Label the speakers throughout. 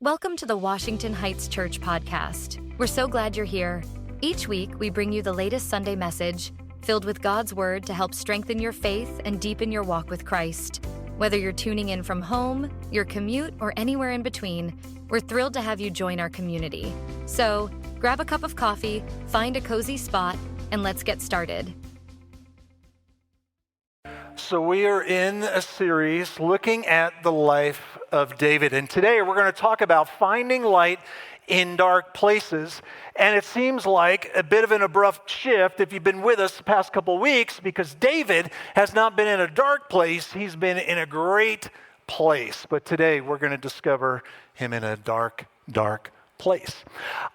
Speaker 1: Welcome to the Washington Heights Church podcast. We're so glad you're here. Each week, we bring you the latest Sunday message filled with God's Word to help strengthen your faith and deepen your walk with Christ. Whether you're tuning in from home, your commute, or anywhere in between, we're thrilled to have you join our community. So, grab a cup of coffee, find a cozy spot, and let's get started.
Speaker 2: So we are in a series looking at the life of David. And today we're going to talk about finding light in dark places. And it seems like a bit of an abrupt shift if you've been with us the past couple weeks, because David has not been in a dark place. He's been in a great place. But today we're going to discover him in a dark place.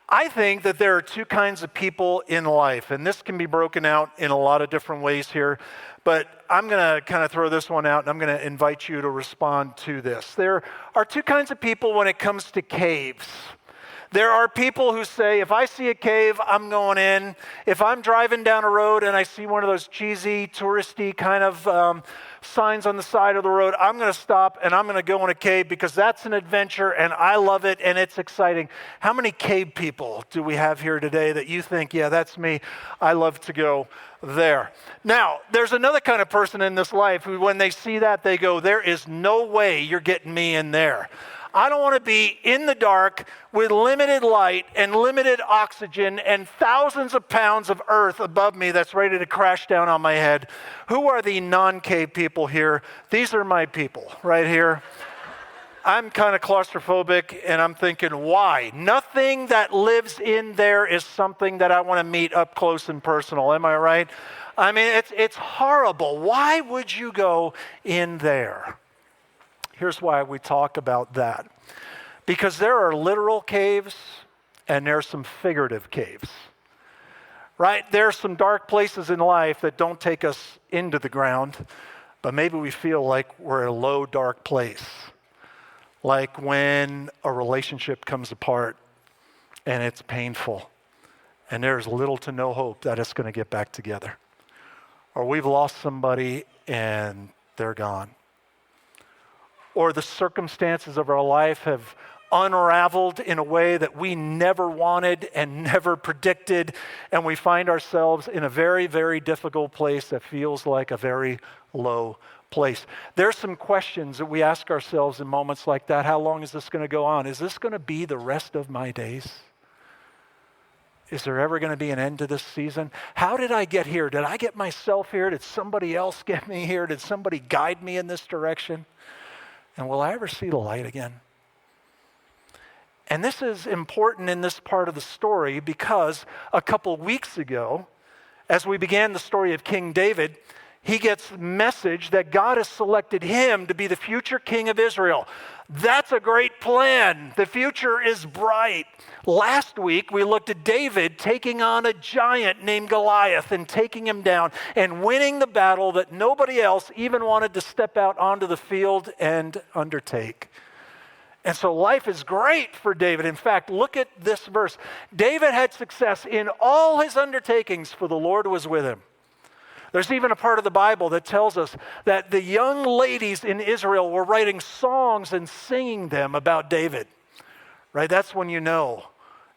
Speaker 2: I think that there are two kinds of people in life, and this can be broken out in a lot of different ways here, but I'm going to kind of throw this one out, and I'm going to invite you to respond to this. There are two kinds of people when it comes to caves. There are people who say, if I see a cave, I'm going in. If I'm driving down a road and I see one of those cheesy, touristy kind of signs on the side of the road, I'm going to stop and I'm going to go in a cave because that's an adventure and I love it and it's exciting. How many cave people do we have here today that you think, yeah, that's me, I love to go there? Now, there's another kind of person in this life who, when they see that, they go, there is no way you're getting me in there. I don't want to be in the dark with limited light and limited oxygen and thousands of pounds of earth above me that's ready to crash down on my head. Who are the non-cave people here? These are my people right here. I'm kind of claustrophobic and I'm thinking, why? Nothing that lives in there is something that I want to meet up close and personal. Am I right? I mean, it's horrible. Why would you go in there? Here's why we talk about that. Because there are literal caves and there's some figurative caves, right? There are some dark places in life that don't take us into the ground, but maybe we feel like we're in a low, dark place. Like when a relationship comes apart and it's painful and there's little to no hope that it's going to get back together. Or we've lost somebody and they're gone. Or the circumstances of our life have unraveled in a way that we never wanted and never predicted, and we find ourselves in a very, very difficult place that feels like a very low place. There's some questions that we ask ourselves in moments like that. How long is this going to go on? Is this going to be the rest of my days? Is there ever going to be an end to this season? How did I get here? Did I get myself here? Did somebody else get me here? Did somebody guide me in this direction? And will I ever see the light again? And this is important in this part of the story because a couple weeks ago, as we began the story of King David, he gets the message that God has selected him to be the future king of Israel. That's a great plan. The future is bright. Last week, we looked at David taking on a giant named Goliath and taking him down and winning the battle that nobody else even wanted to step out onto the field and undertake. And so life is great for David. In fact, look at this verse. David had success in all his undertakings, for the Lord was with him. There's even a part of the Bible that tells us that the young ladies in Israel were writing songs and singing them about David, right? That's when you know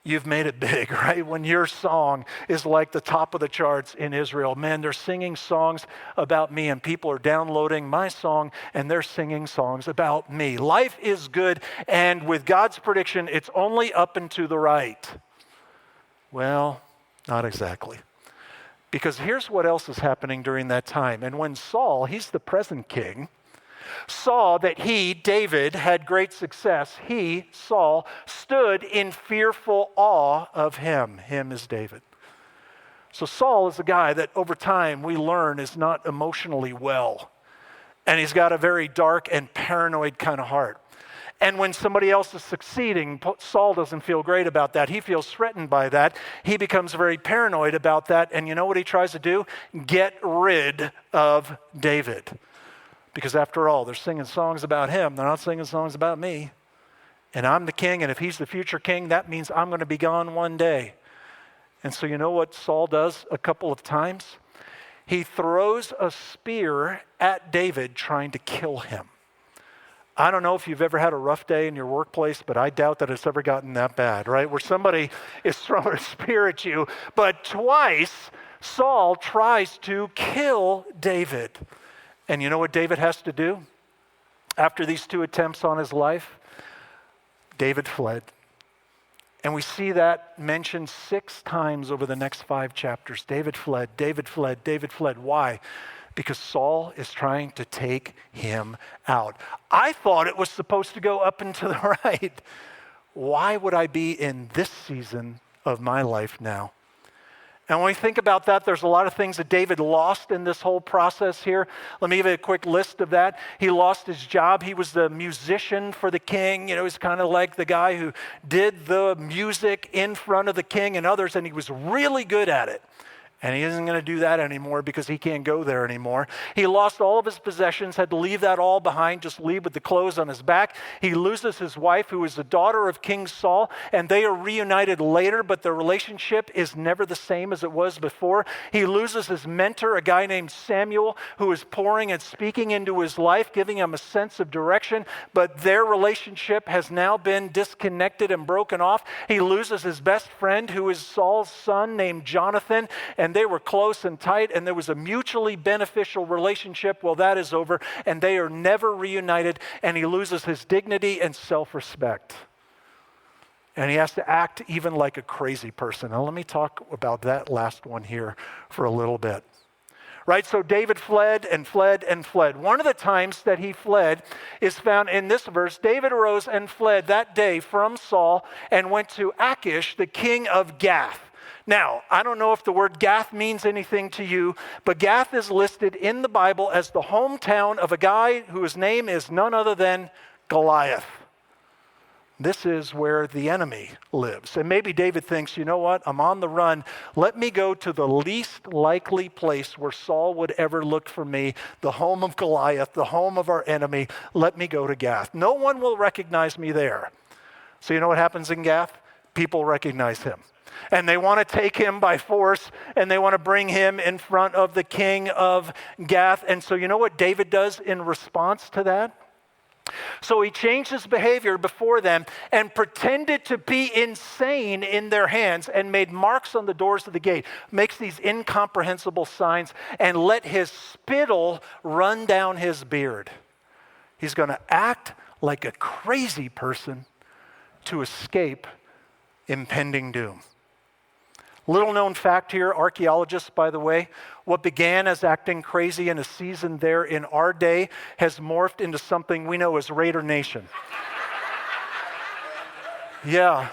Speaker 2: you've made it big, right? When your song is like the top of the charts in Israel. Man, they're singing songs about me, and people are downloading my song and they're singing songs about me. Life is good, and with God's prediction, it's only up and to the right. Well, not exactly. Because here's what else is happening during that time. And when Saul, he's the present king, saw that he, David, had great success, he, Saul, stood in fearful awe of him. Him is David. So Saul is a guy that over time we learn is not emotionally well. And he's got a very dark and paranoid kind of heart. And when somebody else is succeeding, Saul doesn't feel great about that. He feels threatened by that. He becomes very paranoid about that. And you know what he tries to do? Get rid of David. Because after all, they're singing songs about him. They're not singing songs about me. And I'm the king, and if he's the future king, that means I'm going to be gone one day. And so you know what Saul does a couple of times? He throws a spear at David trying to kill him. I don't know if you've ever had a rough day in your workplace, but I doubt that it's ever gotten that bad, right? Where somebody is throwing a spear at you. But twice, Saul tries to kill David. And you know what David has to do? After these 2 attempts on his life, David fled. And we see that mentioned 6 times over the next 5 chapters. David fled, David fled, David fled. Why? Because Saul is trying to take him out. I thought it was supposed to go up and to the right. Why would I be in this season of my life now? And when we think about that, there's a lot of things that David lost in this whole process here. Let me give you a quick list of that. He lost his job. He was the musician for the king. You know, he's kind of like the guy who did the music in front of the king and others, and he was really good at it. And he isn't going to do that anymore because he can't go there anymore. He lost all of his possessions, had to leave that all behind, just leave with the clothes on his back. He loses his wife, who is the daughter of King Saul, and they are reunited later, but their relationship is never the same as it was before. He loses his mentor, a guy named Samuel, who is pouring and speaking into his life, giving him a sense of direction, but their relationship has now been disconnected and broken off. He loses his best friend, who is Saul's son, named Jonathan, and they were close and tight, and there was a mutually beneficial relationship. Well, that is over, and they are never reunited, and he loses his dignity and self-respect. And he has to act even like a crazy person. Now, let me talk about that last one here for a little bit. Right, so David fled and fled and fled. One of the times that he fled is found in this verse. David arose and fled that day from Saul and went to Achish, the king of Gath. Now, I don't know if the word Gath means anything to you, but Gath is listed in the Bible as the hometown of a guy whose name is none other than Goliath. This is where the enemy lives. And maybe David thinks, you know what, I'm on the run. Let me go to the least likely place where Saul would ever look for me, the home of Goliath, the home of our enemy. Let me go to Gath. No one will recognize me there. So you know what happens in Gath? People recognize him. And they want to take him by force, and they want to bring him in front of the king of Gath. And so you know what David does in response to that? So he changed his behavior before them and pretended to be insane in their hands and made marks on the doors of the gate, makes these incomprehensible signs, and let his spittle run down his beard. He's going to act like a crazy person to escape impending doom. Little known fact here, archaeologists, by the way, what began as acting crazy in a season there in our day has morphed into something we know as Raider Nation. Yeah,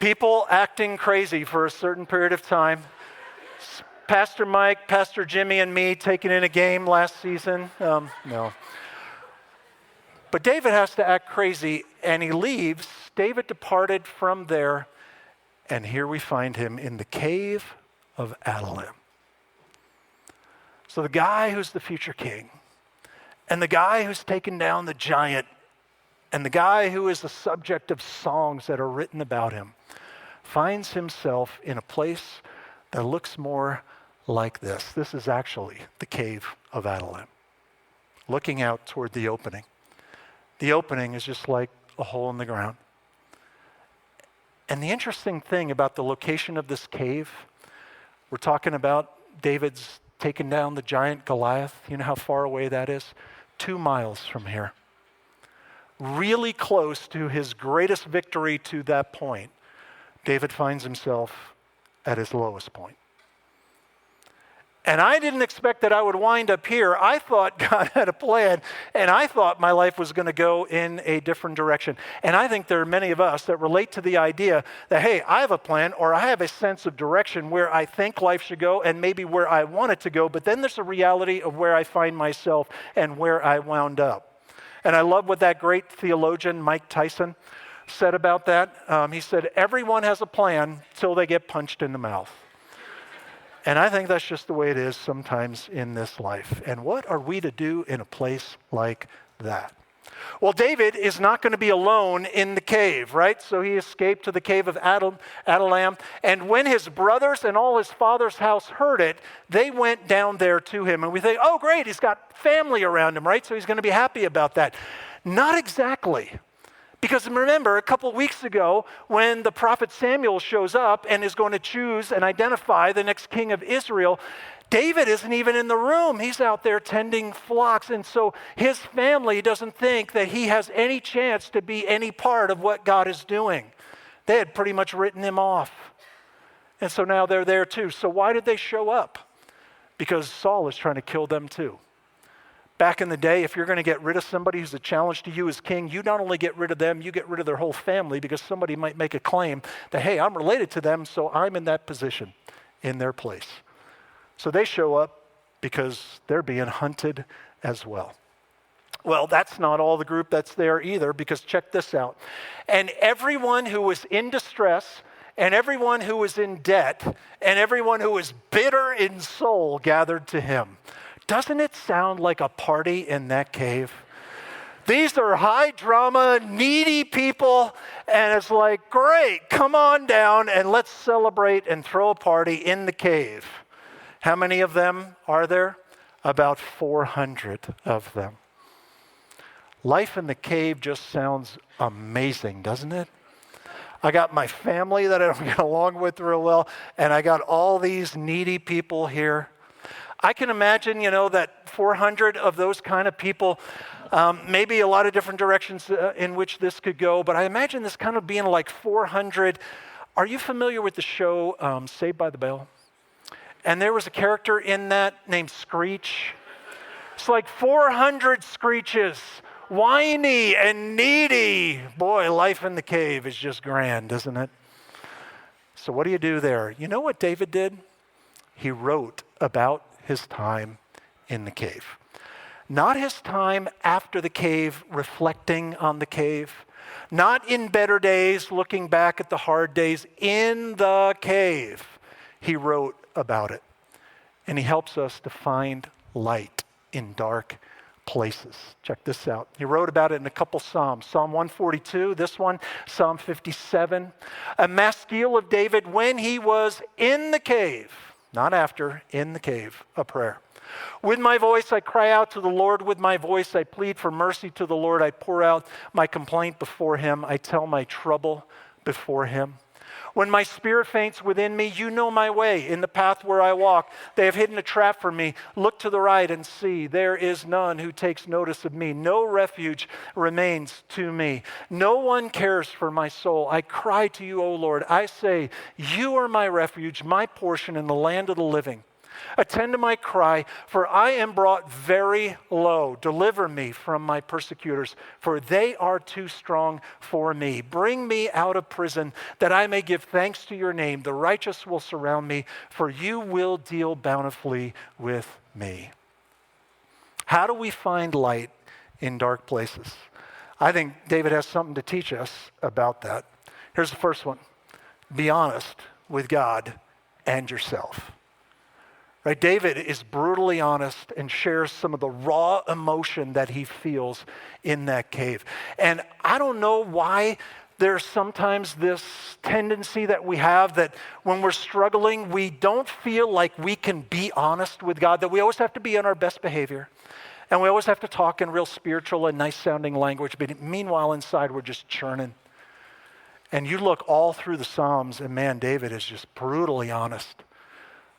Speaker 2: people acting crazy for a certain period of time. Pastor Mike, Pastor Jimmy, and me taking in a game last season. No. But David has to act crazy, and he leaves. David departed from there. And here we find him in the cave of Adullam. So the guy who's the future king, and the guy who's taken down the giant, and the guy who is the subject of songs that are written about him, finds himself in a place that looks more like this. This is actually the cave of Adullam, looking out toward the opening. The opening is just like a hole in the ground. And the interesting thing about the location of this cave, we're talking about David's taken down the giant Goliath. You know how far away that is? 2 miles from here. Really close to his greatest victory to that point, David finds himself at his lowest point. And I didn't expect that I would wind up here. I thought God had a plan, and I thought my life was going to go in a different direction. And I think there are many of us that relate to the idea that, hey, I have a plan, or I have a sense of direction where I think life should go and maybe where I want it to go, but then there's a reality of where I find myself and where I wound up. And I love what that great theologian, Mike Tyson, said about that. He said, everyone has a plan till they get punched in the mouth. And I think that's just the way it is sometimes in this life. And what are we to do in a place like that? Well, David is not going to be alone in the cave, right? So he escaped to the cave of Adullam. And when his brothers and all his father's house heard it, they went down there to him. And we think, oh, great, he's got family around him, right? So he's going to be happy about that. Not exactly. Because remember, a couple weeks ago, when the prophet Samuel shows up and is going to choose and identify the next king of Israel, David isn't even in the room. He's out there tending flocks. And so his family doesn't think that he has any chance to be any part of what God is doing. They had pretty much written him off. And so now they're there too. So why did they show up? Because Saul is trying to kill them too. Back in the day, if you're going to get rid of somebody who's a challenge to you as king, you not only get rid of them, you get rid of their whole family, because somebody might make a claim that, hey, I'm related to them, so I'm in that position, in their place. So they show up because they're being hunted as well. Well, that's not all the group that's there either, because check this out. And everyone who was in distress, and everyone who was in debt, and everyone who was bitter in soul gathered to him. Doesn't it sound like a party in that cave? These are high drama, needy people, and it's like, great, come on down and let's celebrate and throw a party in the cave. How many of them are there? About 400 of them. Life in the cave just sounds amazing, doesn't it? I got my family that I don't get along with real well, and I got all these needy people here. I can imagine, that 400 of those kind of people, maybe a lot of different directions in which this could go, but I imagine this kind of being like 400. Are you familiar with the show Saved by the Bell? And there was a character in that named Screech. It's like 400 Screeches, whiny and needy. Boy, life in the cave is just grand, isn't it? So what do you do there? You know what David did? He wrote about his time in the cave. Not his time after the cave, reflecting on the cave. Not in better days, looking back at the hard days. In the cave, he wrote about it. And he helps us to find light in dark places. Check this out. He wrote about it in a couple Psalms. Psalm 142, this one, Psalm 57. A maskil of David when he was in the cave. Not after, in the cave, a prayer. With my voice I cry out to the Lord. With my voice I plead for mercy to the Lord. I pour out my complaint before him. I tell my trouble before him. When my spirit faints within me, you know my way. In the path where I walk, they have hidden a trap for me. Look to the right and see. There is none who takes notice of me. No refuge remains to me. No one cares for my soul. I cry to you, O Lord. I say, you are my refuge, my portion in the land of the living. Attend to my cry, for I am brought very low. Deliver me from my persecutors, for they are too strong for me. Bring me out of prison, that I may give thanks to your name. The righteous will surround me, for you will deal bountifully with me. How do we find light in dark places? I think David has something to teach us about that. Here's the first one. Be honest with God and yourself. Right? David is brutally honest and shares some of the raw emotion that he feels in that cave. And I don't know why there's sometimes this tendency that we have that when we're struggling, we don't feel like we can be honest with God, that we always have to be on our best behavior. And we always have to talk in real spiritual and nice sounding language. But meanwhile, inside, we're just churning. And you look all through the Psalms, and man, David is just brutally honest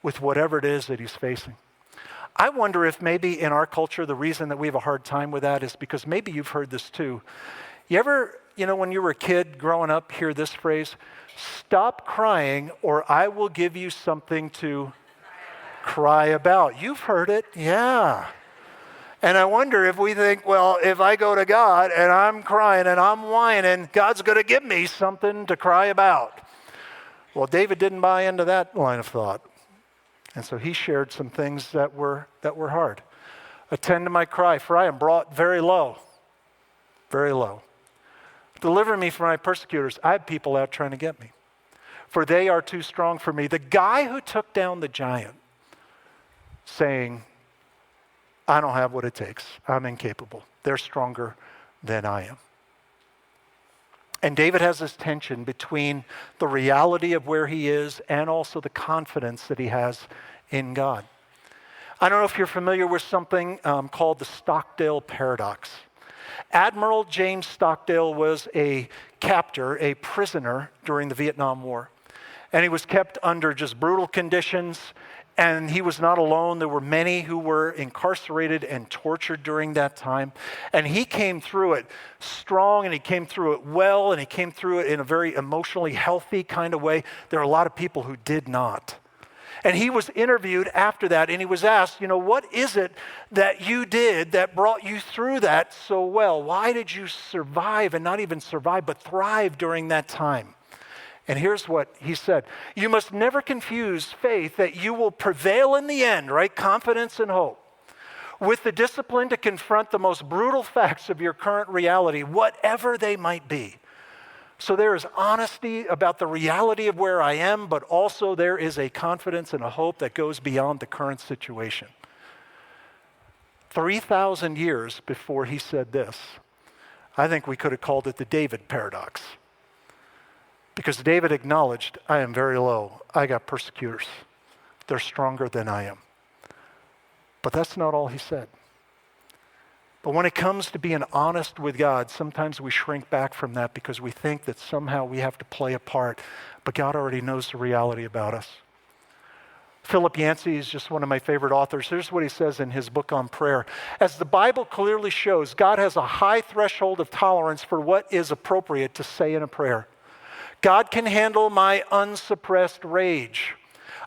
Speaker 2: with whatever it is that he's facing. I wonder if maybe in our culture, the reason that we have a hard time with that is because maybe you've heard this too. You ever, when you were a kid growing up, hear this phrase, stop crying or I will give you something to cry about. You've heard it, yeah. And I wonder if we think, well, if I go to God and I'm crying and I'm whining, God's going to give me something to cry about. Well, David didn't buy into that line of thought. And so he shared some things that were hard. Attend to my cry, for I am brought very low. Very low. Deliver me from my persecutors. I have people out trying to get me, for they are too strong for me. The guy who took down the giant saying, I don't have what it takes. I'm incapable. They're stronger than I am. And David has this tension between the reality of where he is and also the confidence that he has in God. I don't know if you're familiar with something called the Stockdale paradox. Admiral James Stockdale was a captor, a prisoner during the Vietnam War. And he was kept under just brutal conditions. And he was not alone. There were many who were incarcerated and tortured during that time. And he came through it strong, and he came through it well, and he came through it in a very emotionally healthy kind of way. There are a lot of people who did not. And he was interviewed after that, and he was asked, what is it that you did that brought you through that so well? Why did you survive, and not even survive, but thrive during that time? And here's what he said. You must never confuse faith that you will prevail in the end, right? Confidence and hope, with the discipline to confront the most brutal facts of your current reality, whatever they might be. So there is honesty about the reality of where I am, but also there is a confidence and a hope that goes beyond the current situation. 3,000 years before he said this, I think we could have called it the David paradox. Because David acknowledged, I am very low. I got persecutors. They're stronger than I am. But that's not all he said. But when it comes to being honest with God, sometimes we shrink back from that because we think that somehow we have to play a part. But God already knows the reality about us. Philip Yancey is just one of my favorite authors. Here's what he says in his book on prayer. As the Bible clearly shows, God has a high threshold of tolerance for what is appropriate to say in a prayer. God can handle my unsuppressed rage.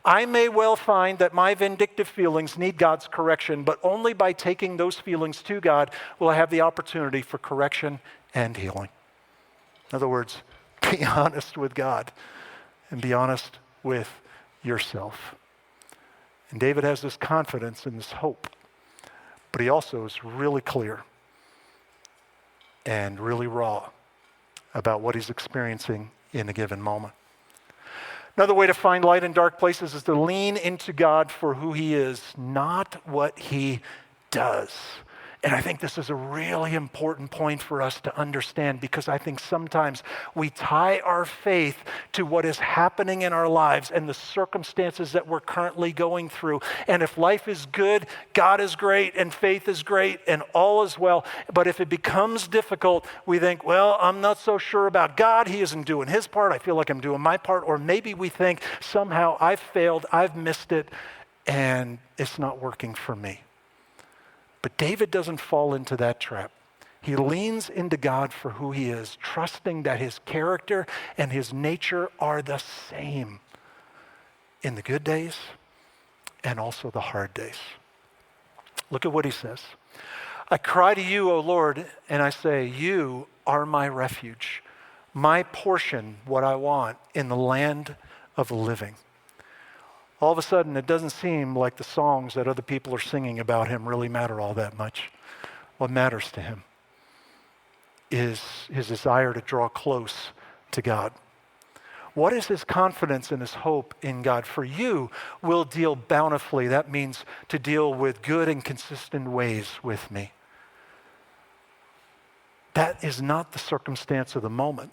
Speaker 2: I may well find that my vindictive feelings need God's correction, but only by taking those feelings to God will I have the opportunity for correction and healing. In other words, be honest with God and be honest with yourself. And David has this confidence and this hope, but he also is really clear and really raw about what he's experiencing in a given moment. Another way to find light in dark places is to lean into God for who he is, not what he does. And I think this is a really important point for us to understand, because I think sometimes we tie our faith to what is happening in our lives and the circumstances that we're currently going through. And if life is good, God is great, and faith is great, and all is well. But if it becomes difficult, we think, well, I'm not so sure about God. He isn't doing his part. I feel like I'm doing my part. Or maybe we think somehow I've failed, I've missed it, and it's not working for me. But David doesn't fall into that trap. He leans into God for who he is, trusting that his character and his nature are the same in the good days and also the hard days. Look at what he says. I cry to you, O Lord, and I say, you are my refuge, my portion, what I want in the land of the living. All of a sudden, it doesn't seem like the songs that other people are singing about him really matter all that much. What matters to him is his desire to draw close to God. What is his confidence and his hope in God? For you will deal bountifully. That means to deal with good and consistent ways with me. That is not the circumstance of the moment,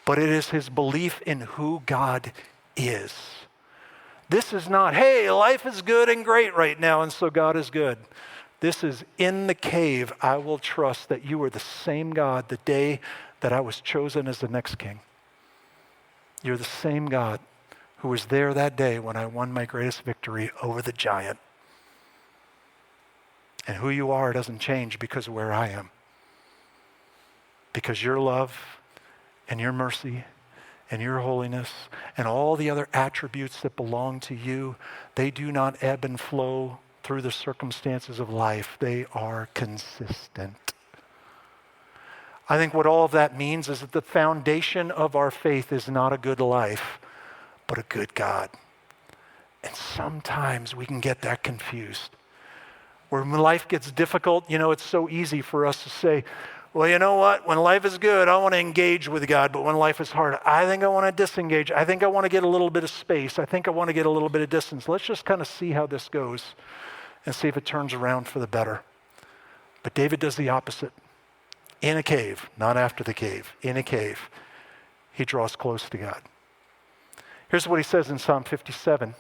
Speaker 2: but it is his belief in who God is. This is not, hey, life is good and great right now, and so God is good. This is, in the cave, I will trust that you are the same God the day that I was chosen as the next king. You're the same God who was there that day when I won my greatest victory over the giant. And who you are doesn't change because of where I am. Because your love and your mercy and your holiness and all the other attributes that belong to you, they do not ebb and flow through the circumstances of life. They are consistent. I think what all of that means is that the foundation of our faith is not a good life, but a good God. And sometimes we can get that confused. When life gets difficult, it's so easy for us to say, well, you know what? When life is good, I want to engage with God. But when life is hard, I think I want to disengage. I think I want to get a little bit of space. I think I want to get a little bit of distance. Let's just kind of see how this goes and see if it turns around for the better. But David does the opposite. In a cave, not after the cave, in a cave, he draws close to God. Here's what he says in Psalm 57.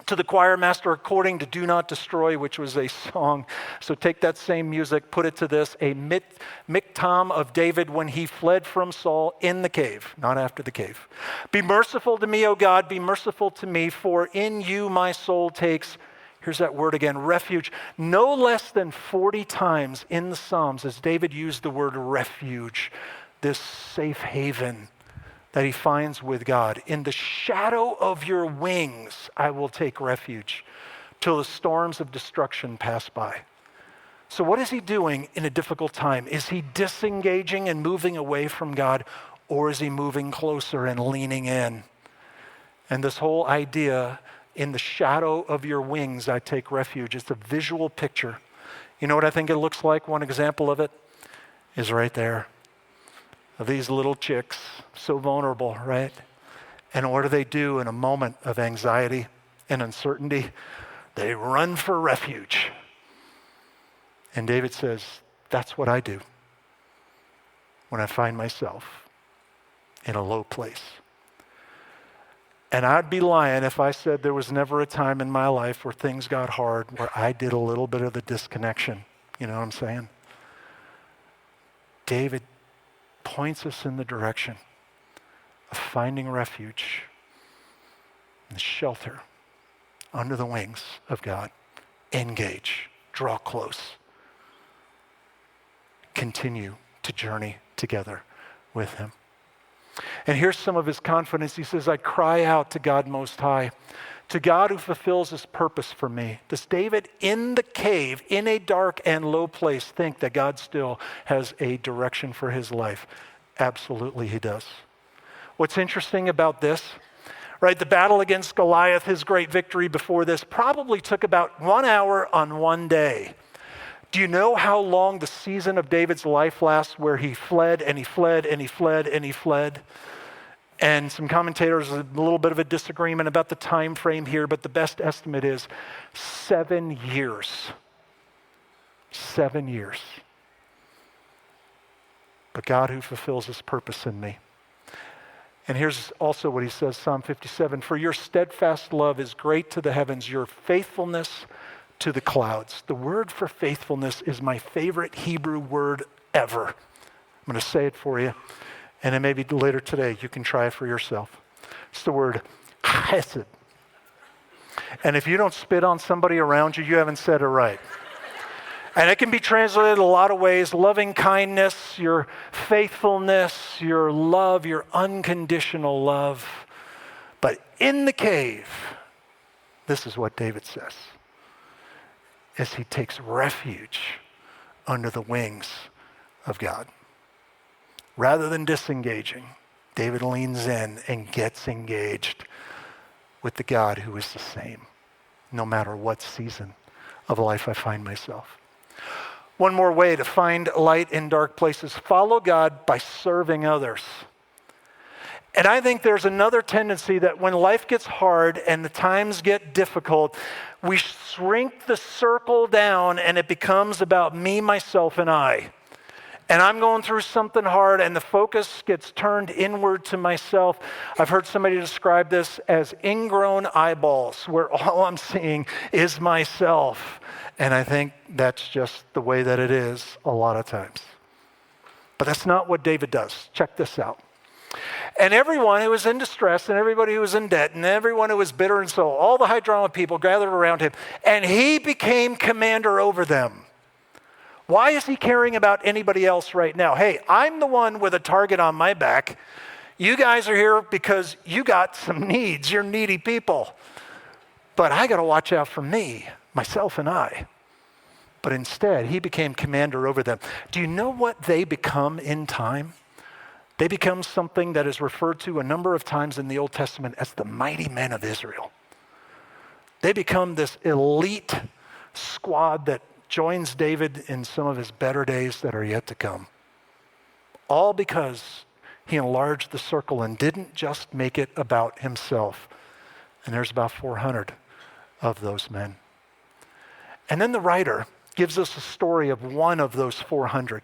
Speaker 2: to the choir master according to Do Not Destroy, which was a song. So take that same music, put it to this, a miktam of David when he fled from Saul in the cave, not after the cave. Be merciful to me, O God, be merciful to me, for in you my soul takes, here's that word again, refuge. No less than 40 times in the Psalms as David used the word refuge, this safe haven that he finds with God. In the shadow of your wings, I will take refuge till the storms of destruction pass by. So what is he doing in a difficult time? Is he disengaging and moving away from God, or is he moving closer and leaning in? And this whole idea, in the shadow of your wings, I take refuge. It's a visual picture. You know what I think it looks like? One example of it is right there. Of these little chicks, so vulnerable, right? And what do in a moment of anxiety and uncertainty? They run for refuge. And David says, that's what I do when I find myself in a low place. And I'd be lying if I said there was never a time in my life where things got hard, where I did a little bit of the disconnection. You know what I'm saying? David points us in the direction of finding refuge and shelter under the wings of God. Engage, draw close, continue to journey together with him. And here's some of his confidence. He says, I cry out to God Most High, to God who fulfills his purpose for me. Does David in the cave, in a dark and low place, think that God still has a direction for his life? Absolutely he does. What's interesting about this, right, the battle against Goliath, his great victory before this, probably took about 1 hour on one day. Do you know how long the season of David's life lasts, where he fled and he fled and he fled and he fled? And some commentators, a little bit of a disagreement about the time frame here, but the best estimate is 7 years. 7 years. But God who fulfills his purpose in me. And here's also what he says, Psalm 57, for your steadfast love is great to the heavens, your faithfulness to the clouds. The word for faithfulness is my favorite Hebrew word ever. I'm going to say it for you. And then maybe later today, you can try it for yourself. It's the word chesed. And if you don't spit on somebody around you, you haven't said it right. And it can be translated a lot of ways. Loving kindness, your faithfulness, your love, your unconditional love. But in the cave, this is what David says, as he takes refuge under the wings of God. Rather than disengaging, David leans in and gets engaged with the God who is the same, no matter what season of life I find myself. One more way to find light in dark places: follow God by serving others. And I think there's another tendency that when life gets hard and the times get difficult, we shrink the circle down and it becomes about me, myself, and I. And I'm going through something hard and the focus gets turned inward to myself. I've heard somebody describe this as ingrown eyeballs, where all I'm seeing is myself. And I think that's just the way that it is a lot of times. But that's not what David does. Check this out. And everyone who was in distress, and everybody who was in debt, and everyone who was bitter in soul, all the high drama people gathered around him, and he became commander over them. Why is he caring about anybody else right now? Hey, I'm the one with a target on my back. You guys are here because you got some needs. You're needy people. But I got to watch out for me, myself and I. But instead, he became commander over them. Do you know what they become in time? They become something that is referred to a number of times in the Old Testament as the mighty men of Israel. They become this elite squad that joins David in some of his better days that are yet to come. All because he enlarged the circle and didn't just make it about himself. And there's about 400 of those men. And then the writer gives us a story of one of those 400.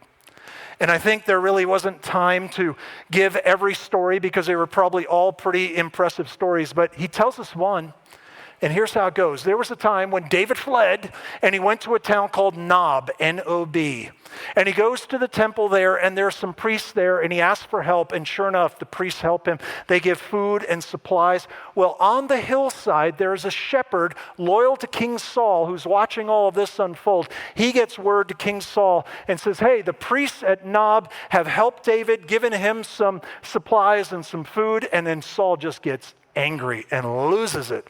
Speaker 2: And I think there really wasn't time to give every story because they were probably all pretty impressive stories, but he tells us one. And here's how it goes. There was a time when David fled and he went to a town called Nob, N-O-B. And he goes to the temple there and there's some priests there and he asks for help. And sure enough, the priests help him. They give food and supplies. Well, on the hillside, there's a shepherd loyal to King Saul who's watching all of this unfold. He gets word to King Saul and says, hey, the priests at Nob have helped David, given him some supplies and some food. And then Saul just gets angry and loses it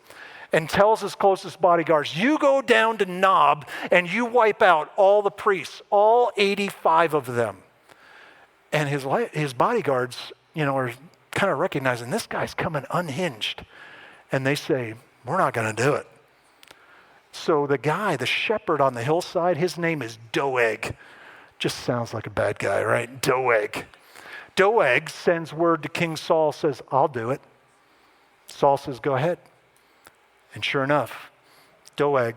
Speaker 2: and tells his closest bodyguards, you go down to Nob and you wipe out all the priests, all 85 of them. And his bodyguards, are kind of recognizing this guy's coming unhinged. And they say, we're not going to do it. So the shepherd on the hillside, his name is Doeg. Just sounds like a bad guy, right? Doeg. Doeg sends word to King Saul, says, I'll do it. Saul says, go ahead. And sure enough, Doeg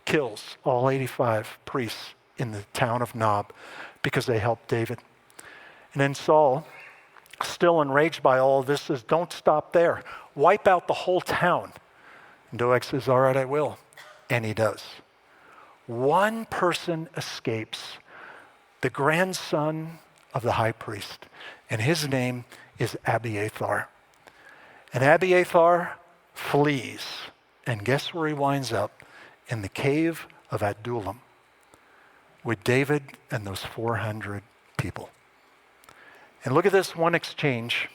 Speaker 2: kills all 85 priests in the town of Nob because they helped David. And then Saul, still enraged by all of this, says, don't stop there. Wipe out the whole town. And Doeg says, all right, I will. And he does. One person escapes, the grandson of the high priest. And his name is Abiathar. And Abiathar flees. And guess where he winds up? In the cave of Adullam with David and those 400 people. And look at this one exchange.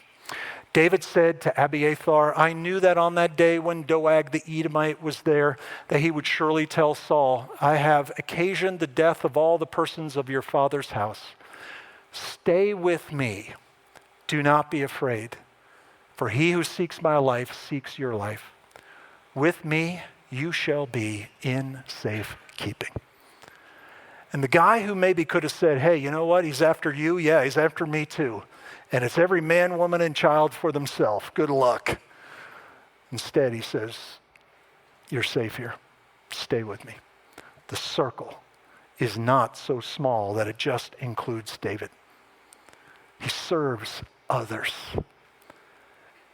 Speaker 2: David said to Abiathar, I knew that on that day when Doeg the Edomite was there, that he would surely tell Saul, I have occasioned the death of all the persons of your father's house. Stay with me. Do not be afraid. For he who seeks my life seeks your life. With me, you shall be in safe keeping. And the guy who maybe could have said, hey, you know what? He's after you. Yeah, he's after me too. And it's every man, woman, and child for themselves. Good luck. Instead, he says, you're safe here. Stay with me. The circle is not so small that it just includes David. He serves others.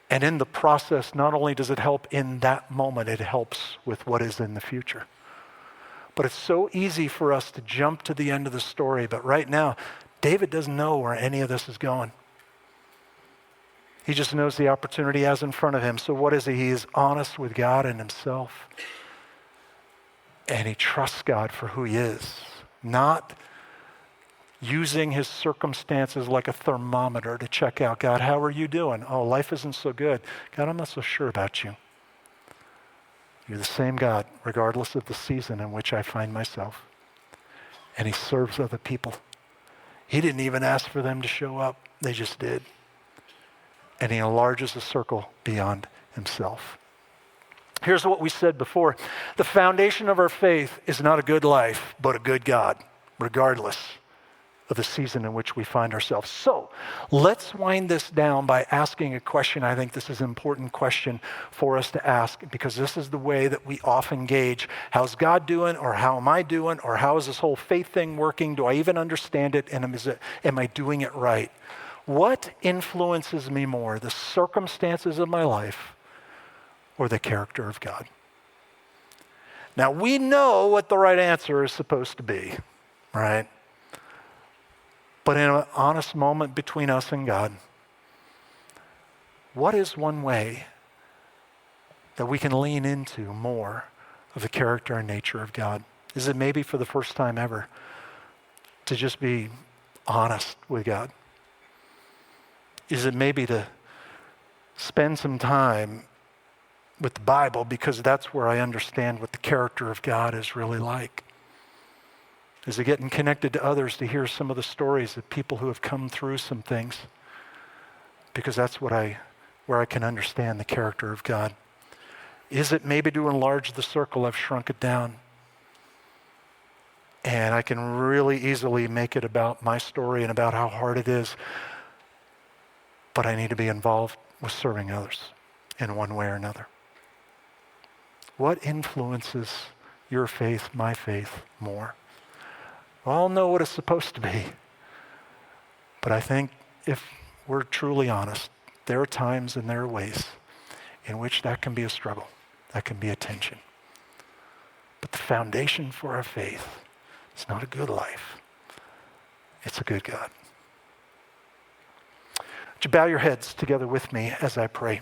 Speaker 2: And in the process, not only does it help in that moment, it helps with what is in the future. But it's so easy for us to jump to the end of the story. But right now, David doesn't know where any of this is going. He just knows the opportunity he has in front of him. So what is he? He is honest with God and himself. And he trusts God for who he is, not using his circumstances like a thermometer to check out, God, how are you doing? Oh, life isn't so good. God, I'm not so sure about you. You're the same God, regardless of the season in which I find myself. And he serves other people. He didn't even ask for them to show up. They just did. And he enlarges the circle beyond himself. Here's what we said before. The foundation of our faith is not a good life, but a good God, regardless of the season in which we find ourselves. So let's wind this down by asking a question. I think this is an important question for us to ask because this is the way that we often gauge, how's God doing, or how am I doing, or how is this whole faith thing working? Do I even understand it? And am I doing it right? What influences me more, the circumstances of my life or the character of God? Now we know what the right answer is supposed to be, right? But in an honest moment between us and God, what is one way that we can lean into more of the character and nature of God? Is it maybe for the first time ever to just be honest with God? Is it maybe to spend some time with the Bible because that's where I understand what the character of God is really like? Is it getting connected to others to hear some of the stories of people who have come through some things? Because that's where I can understand the character of God. Is it maybe to enlarge the circle? I've shrunk it down. And I can really easily make it about my story and about how hard it is. But I need to be involved with serving others in one way or another. What influences your faith, my faith, more? We all know what it's supposed to be. But I think if we're truly honest, there are times and there are ways in which that can be a struggle. That can be a tension. But the foundation for our faith is not a good life. It's a good God. Would you bow your heads together with me as I pray?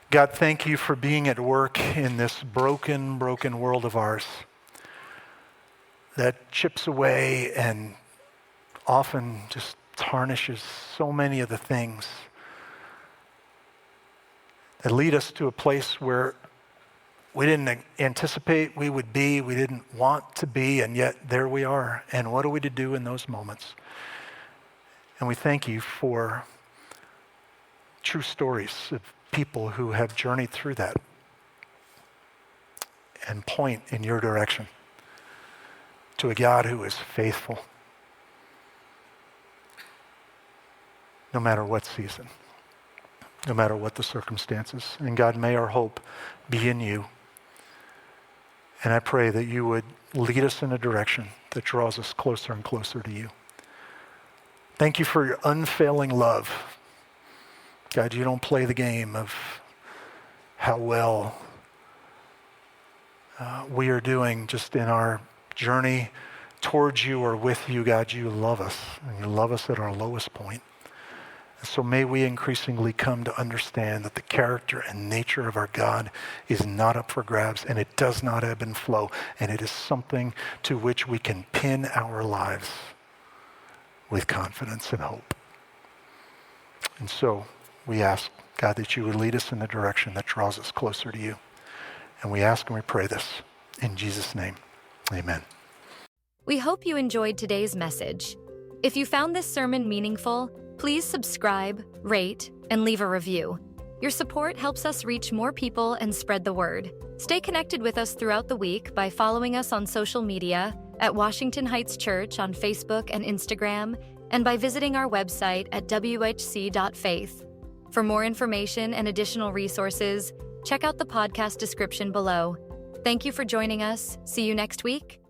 Speaker 2: God, thank you for being at work in this broken world of ours that chips away and often just tarnishes so many of the things that lead us to a place where we didn't anticipate we would be, we didn't want to be, and yet there we are. And what are we to do in those moments? And we thank you for true stories of people who have journeyed through that and point in your direction to a God who is faithful no matter what season, no matter what the circumstances. And God, may our hope be in you. And I pray that you would lead us in a direction that draws us closer and closer to you. Thank you for your unfailing love. God, you don't play the game of how well we are doing just in our journey towards you or with you. God, you love us, and you love us at our lowest point. And so may we increasingly come to understand that the character and nature of our God is not up for grabs, and it does not ebb and flow, and it is something to which we can pin our lives with confidence and hope. And so we ask, God, that you would lead us in the direction that draws us closer to you. And we ask and we pray this in Jesus' name. Amen.
Speaker 1: We hope you enjoyed today's message. If you found this sermon meaningful, please subscribe, rate, and leave a review. Your support helps us reach more people and spread the word. Stay connected with us throughout the week by following us on social media at Washington Heights Church on Facebook and Instagram, and by visiting our website at whc.faith. For more information and additional resources, check out the podcast description below. Thank you for joining us. See you next week.